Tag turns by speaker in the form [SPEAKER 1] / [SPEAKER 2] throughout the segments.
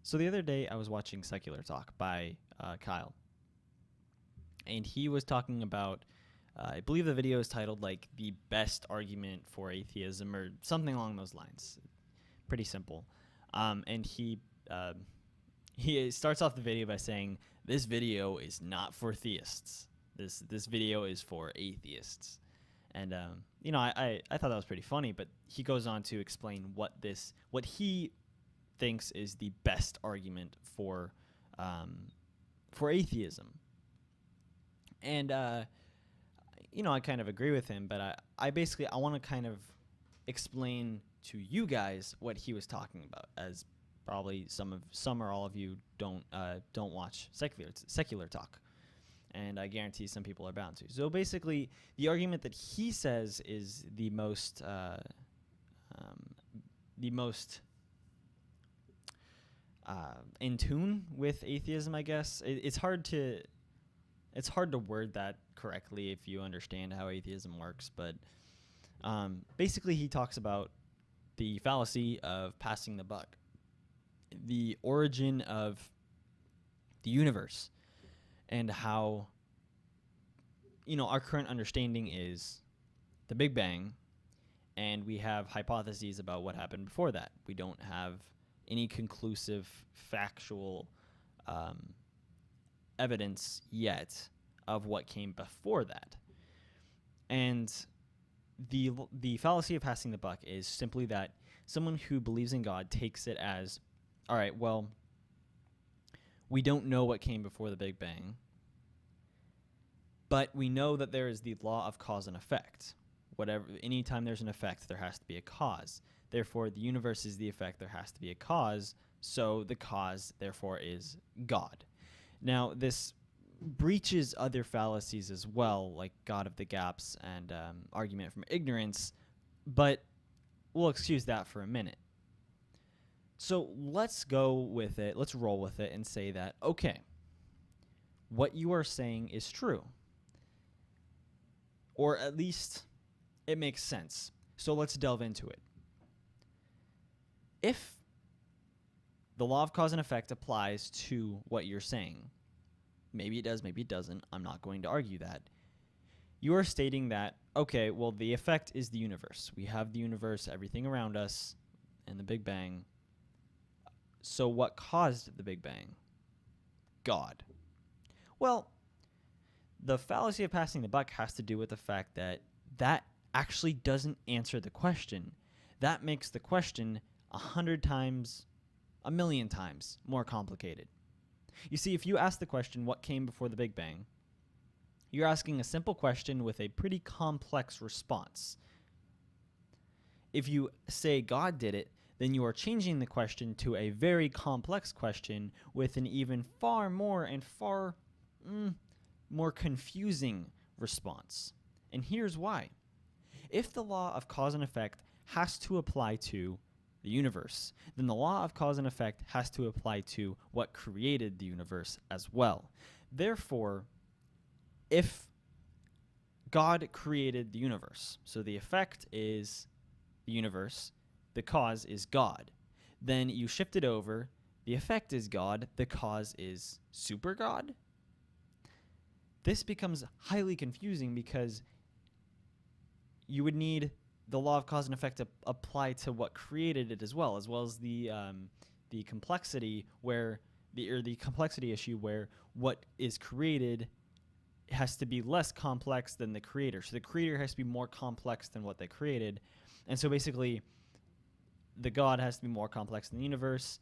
[SPEAKER 1] So the other day I was watching Secular Talk by Kyle, and he was talking about, I believe the video is titled like the best argument for atheism or something along those lines. Pretty simple. And he starts off the video by saying, "This video is not for theists. This video is for atheists." And I thought that was pretty funny. But he goes on to explain what he thinks is the best argument for atheism. And I kind of agree with him, but I basically want to kind of explain to you guys what he was talking about, as probably some or all of you don't watch secular talk, and I guarantee some people are bound to. So basically, the argument that he says is the most in tune with atheism, I guess. It's hard to word that correctly if you understand how atheism works, but basically he talks about the fallacy of passing the buck, the origin of the universe, and how our current understanding is the Big Bang, and we have hypotheses about what happened before that. We don't have any conclusive factual evidence yet of what came before that. And the fallacy of passing the buck is simply that someone who believes in God takes it as, all right, well, we don't know what came before the Big Bang, but we know that there is the law of cause and effect. Anytime there's an effect, there has to be a cause. Therefore, the universe is the effect, there has to be a cause, so the cause, therefore, is God. Now, this breaches other fallacies as well, like God of the gaps and argument from ignorance, but we'll excuse that for a minute. So let's go with it, let's roll with it and say that, okay, what you are saying is true. Or at least it makes sense. So let's delve into it. If the law of cause and effect applies to what you're saying, maybe it does, maybe it doesn't, I'm not going to argue that. You are stating that, okay, well, the effect is the universe. We have the universe, everything around us, and the Big Bang. So what caused the Big Bang? God. Well, the fallacy of passing the buck has to do with the fact that actually doesn't answer the question. That makes the question 100 times, 1,000,000 times more complicated. You see, if you ask the question, what came before the Big Bang, you're asking a simple question with a pretty complex response. If you say God did it, then you are changing the question to a very complex question with an even far more confusing response. And here's why. If the law of cause and effect has to apply to the universe, then the law of cause and effect has to apply to what created the universe as well. Therefore, if God created the universe, so the effect is the universe, the cause is God, then you shift it over, the effect is God, the cause is super God. This becomes highly confusing because you would need the law of cause and effect to apply to what created it as well as the complexity the complexity issue where what is created has to be less complex than the creator. So the creator has to be more complex than what they created. And so basically the God has to be more complex than the universe,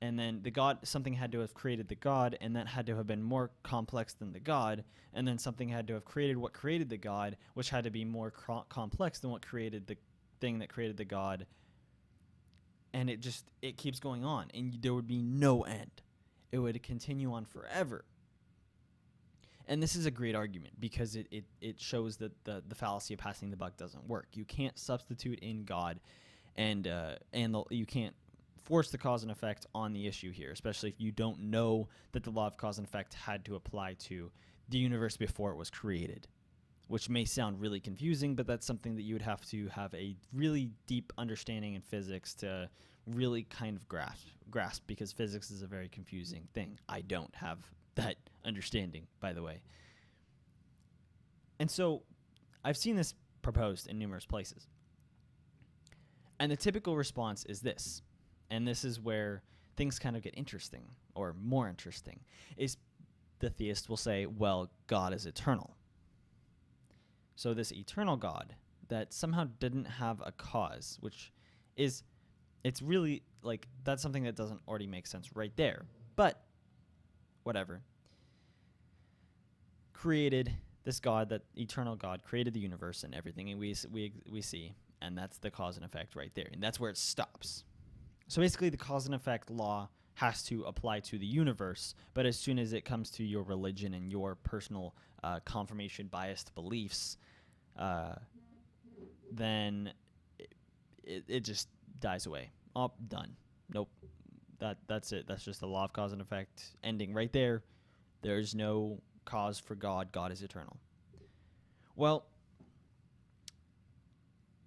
[SPEAKER 1] and then something had to have created the God, and that had to have been more complex than the God, and then something had to have created what created the God, which had to be more complex than what created the thing that created the God. And it keeps going on, and there would be no end. It would continue on forever. And this is a great argument because it shows that the fallacy of passing the buck doesn't work. You can't substitute in God, and you can't force the cause and effect on the issue here, especially if you don't know that the law of cause and effect had to apply to the universe before it was created, which may sound really confusing, but that's something that you would have to have a really deep understanding in physics to really kind of grasp because physics is a very confusing thing. I don't have that understanding, by the way. And so I've seen this proposed in numerous places. And the typical response is this, and this is where things kind of get interesting, or more interesting, is the theist will say, well, God is eternal. So this eternal God that somehow didn't have a cause, which is, it's really, like, that's something that doesn't already make sense right there. But, whatever. Created this God, that eternal God, created the universe and everything, and we see, and that's the cause and effect right there. And that's where it stops. So basically, the cause and effect law has to apply to the universe, but as soon as it comes to your religion and your personal confirmation biased beliefs, then it just dies away. Oh, done. Nope. That's it. That's just the law of cause and effect ending right there. There's no cause for God. God is eternal. Well,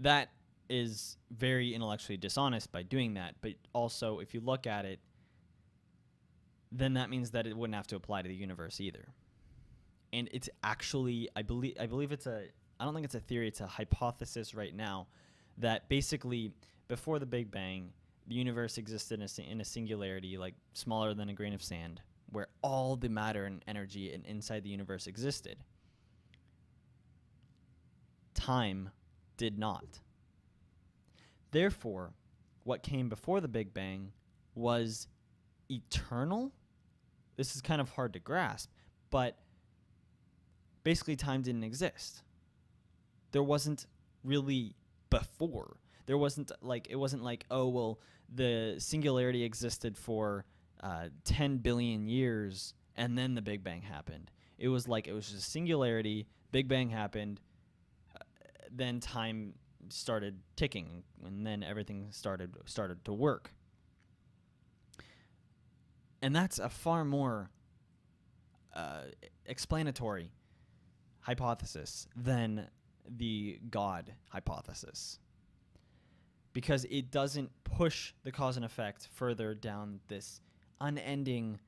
[SPEAKER 1] that is very intellectually dishonest by doing that, but also if you look at it, then that means that it wouldn't have to apply to the universe either. And it's actually, I believe it's I don't think it's a theory, it's a hypothesis right now, that basically before the Big Bang, the universe existed in a singularity, like smaller than a grain of sand, where all the matter and energy inside the universe existed. Time did not. Therefore, what came before the Big Bang was eternal. This is kind of hard to grasp, but basically time didn't exist. There wasn't really before. There wasn't like, it wasn't like, oh, well, the singularity existed for 10 billion years and then the Big Bang happened. It was like, it was just a singularity, Big Bang happened, then time started ticking, and then everything started to work. And that's a far more explanatory hypothesis than the God hypothesis, because it doesn't push the cause and effect further down this unending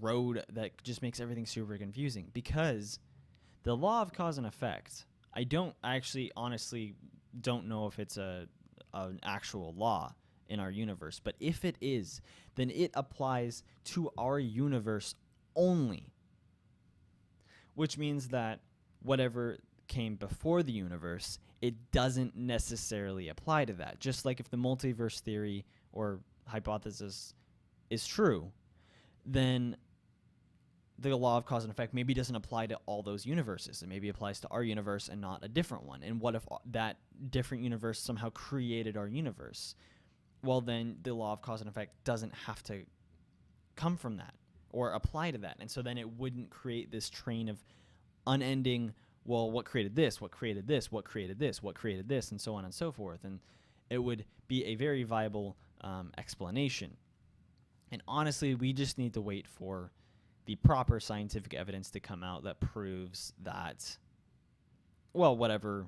[SPEAKER 1] road that just makes everything super confusing. Because the law of cause and effect, I actually honestly don't know if it's an actual law in our universe, but if it is, then it applies to our universe only, which means that whatever came before the universe, it doesn't necessarily apply to that. Just like if the multiverse theory or hypothesis is true, then the law of cause and effect maybe doesn't apply to all those universes. It maybe applies to our universe and not a different one. And what if that different universe somehow created our universe? Well, then the law of cause and effect doesn't have to come from that or apply to that. And so then it wouldn't create this train of unending, well, what created this, what created this, what created this, what created this, and so on and so forth. And it would be a very viable explanation. And honestly, we just need to wait for the proper scientific evidence to come out that proves that, well, whatever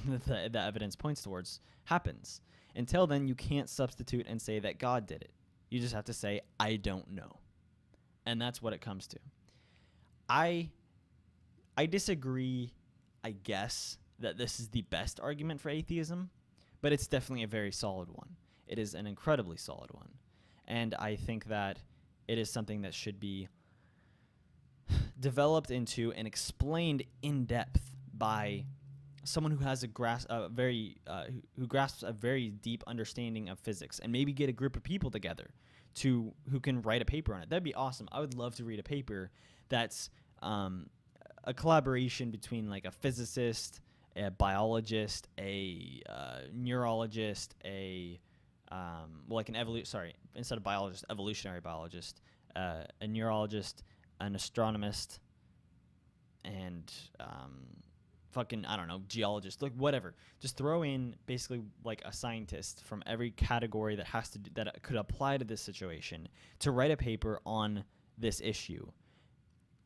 [SPEAKER 1] the evidence points towards happens. Until then, you can't substitute and say that God did it. You just have to say, I don't know. And that's what it comes to. I disagree, I guess, that this is the best argument for atheism, but it's definitely a very solid one. It is an incredibly solid one. And I think that it is something that should be developed into and explained in depth by someone who has who grasps a very deep understanding of physics, and maybe get a group of people together who can write a paper on it. That'd be awesome. I would love to read a paper that's a collaboration between like a physicist, a biologist, a neurologist, instead of biologist, evolutionary biologist, a neurologist, an astronomist, and I don't know, geologist, like whatever. Just throw in basically like a scientist from every category that could apply to this situation to write a paper on this issue.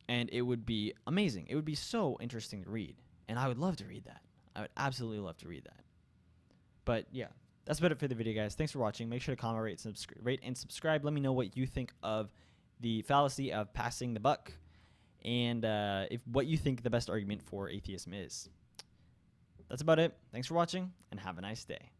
[SPEAKER 1] And it would be amazing. It would be so interesting to read. And I would love to read that. I would absolutely love to read that. But yeah, that's about it for the video, guys. Thanks for watching. Make sure to comment, rate, and subscribe. Let me know what you think of the fallacy of passing the buck, and what you think the best argument for atheism is. That's about it. Thanks for watching, and have a nice day.